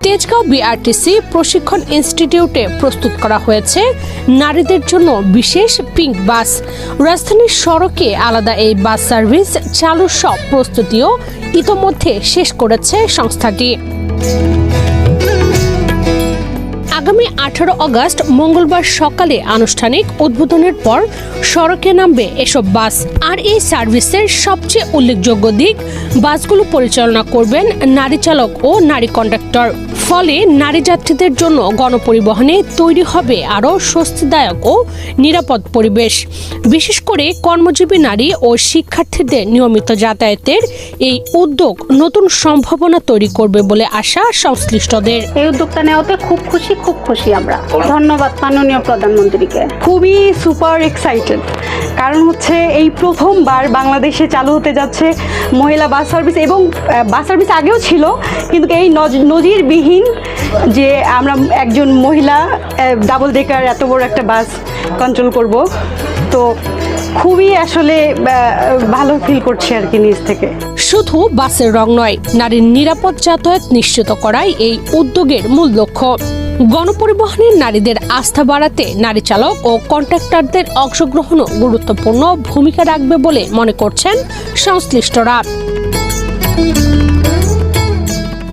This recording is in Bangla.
তেজগাঁও বিআরটিসি প্রশিক্ষণ ইনস্টিটিউটে প্রস্তুত করা হয়েছে নারীদের জন্য বিশেষ পিঙ্ক বাস। রাজধানীর সড়কে আলাদা এই বাস সার্ভিস চালুর সব প্রস্তুতিও ইতোমধ্যে শেষ করেছে সংস্থাটি। আগামী 18 আগস্ট মঙ্গলবার সকালে আনুষ্ঠানিক উদ্বোধনের পর সড়কে নামবে এসব বাস। আর এই সার্ভিসের সবচেয়ে উল্লেখযোগ্য দিক, বাসগুলো পরিচালনা করবেন নারী চালক ও নারী কন্ডাক্টর। ফলে নারী যাত্রীদের জন্য গণপরিবহনে তৈরি হবে আরও স্বস্তিদায়ক ও নিরাপদ পরিবেশ। বিশেষ করে কর্মজীবী নারী ও শিক্ষার্থীদের নিয়মিত যাতায়াতের এই উদ্যোগ নতুন সম্ভাবনা তৈরি করবে বলে আশা সংশ্লিষ্টদের। এই উদ্যোগটা নেওয়াতে খুব খুশি আমরা। ধন্যবাদ মাননীয় প্রধানমন্ত্রীকে। খুবই সুপার এক্সাইটেড, কারণ হচ্ছে এই প্রথমবার বাংলাদেশে চালু হতে যাচ্ছে মহিলা বাস সার্ভিস। এবং বাস সার্ভিস আগেও ছিল, কিন্তু এই নজিরবিহীন যে আমরা একজন মহিলা ডাবল ডেকার এত বড় একটা বাস কন্ট্রোল করব, তো খুবই আসলে ভালো ফিল করছি আর কি নিজ থেকে। শুধু বাসের রং নয়, নারীর নিরাপদ যাতায়াত নিশ্চিত করাই এই উদ্যোগের মূল লক্ষ্য। গণপরিবহনের নারীদের আস্থা বাড়াতে নারী চালক ও কন্ট্রাক্টরদের অংশগ্রহণও গুরুত্বপূর্ণ ভূমিকা রাখবে বলে মনে করছেন সংশ্লিষ্টরা।